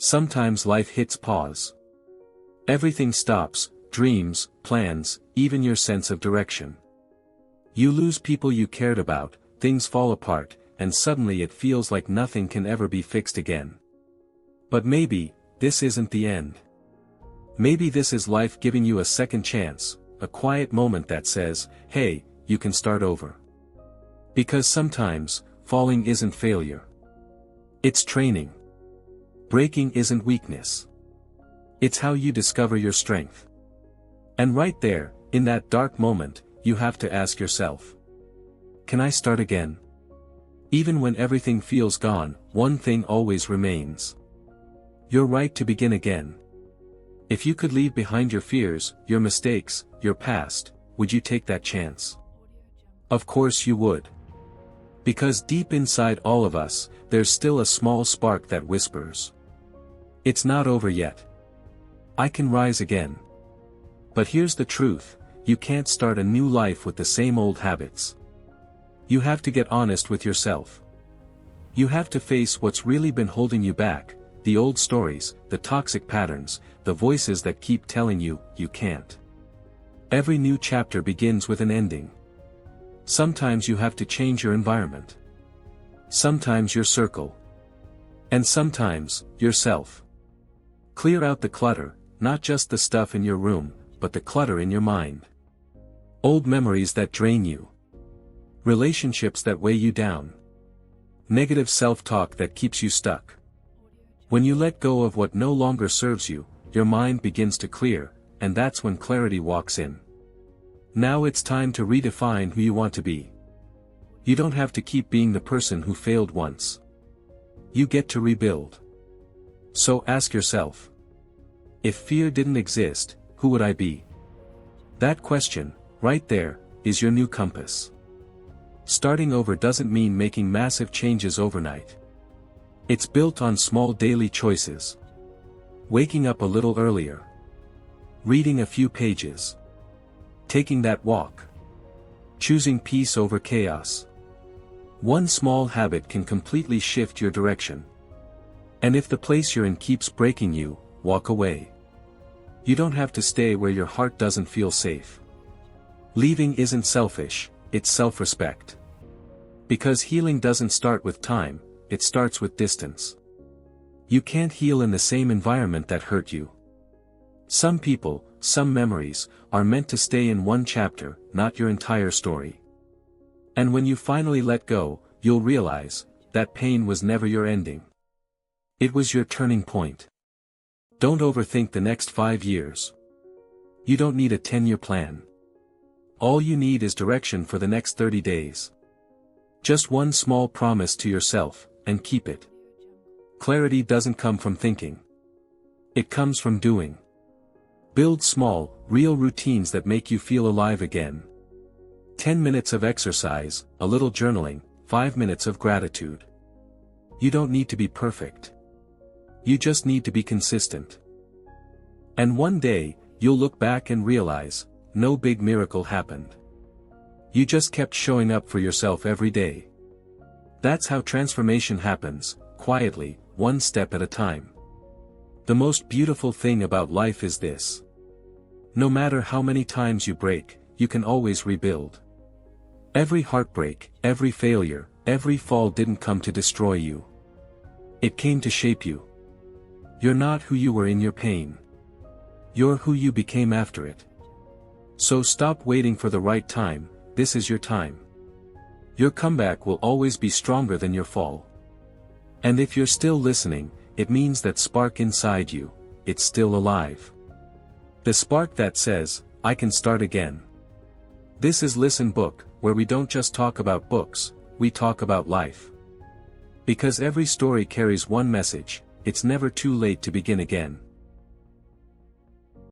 Sometimes life hits pause. Everything stops, dreams, plans, even your sense of direction. You lose people you cared about, things fall apart, and suddenly it feels like nothing can ever be fixed again. But maybe, this isn't the end. Maybe this is life giving you a second chance, a quiet moment that says, hey, you can start over. Because sometimes, falling isn't failure. It's training. Breaking isn't weakness. It's how you discover your strength. And right there, in that dark moment, you have to ask yourself, can I start again? Even when everything feels gone, one thing always remains. Your right to begin again. If you could leave behind your fears, your mistakes, your past, would you take that chance? Of course you would. Because deep inside all of us, there's still a small spark that whispers, it's not over yet. I can rise again. But here's the truth, you can't start a new life with the same old habits. You have to get honest with yourself. You have to face what's really been holding you back, the old stories, the toxic patterns, the voices that keep telling you, you can't. Every new chapter begins with an ending. Sometimes you have to change your environment. Sometimes your circle. And sometimes, yourself. Clear out the clutter, not just the stuff in your room, but the clutter in your mind. Old memories that drain you. Relationships that weigh you down. Negative self-talk that keeps you stuck. When you let go of what no longer serves you, your mind begins to clear, and that's when clarity walks in. Now it's time to redefine who you want to be. You don't have to keep being the person who failed once. You get to rebuild. So ask yourself, if fear didn't exist, who would I be? That question, right there, is your new compass. Starting over doesn't mean making massive changes overnight. It's built on small daily choices. Waking up a little earlier. Reading a few pages. Taking that walk. Choosing peace over chaos. One small habit can completely shift your direction. And if the place you're in keeps breaking you, walk away. You don't have to stay where your heart doesn't feel safe. Leaving isn't selfish, it's self-respect. Because healing doesn't start with time, it starts with distance. You can't heal in the same environment that hurt you. Some people, some memories, are meant to stay in one chapter, not your entire story. And when you finally let go, you'll realize, that pain was never your ending. It was your turning point. Don't overthink the next 5 years. You don't need a 10-year plan. All you need is direction for the next 30 days. Just one small promise to yourself, and keep it. Clarity doesn't come from thinking. It comes from doing. Build small, real routines that make you feel alive again. 10 minutes of exercise, a little journaling, 5 minutes of gratitude. You don't need to be perfect. You just need to be consistent. And one day, you'll look back and realize, no big miracle happened. You just kept showing up for yourself every day. That's how transformation happens, quietly, one step at a time. The most beautiful thing about life is this. No matter how many times you break, you can always rebuild. Every heartbreak, every failure, every fall didn't come to destroy you. It came to shape you. You're not who you were in your pain. You're who you became after it. So stop waiting for the right time, this is your time. Your comeback will always be stronger than your fall. And if you're still listening, it means that spark inside you, it's still alive. The spark that says, I can start again. This is ListenBook, where we don't just talk about books, we talk about life. Because every story carries one message, it's never too late to begin again.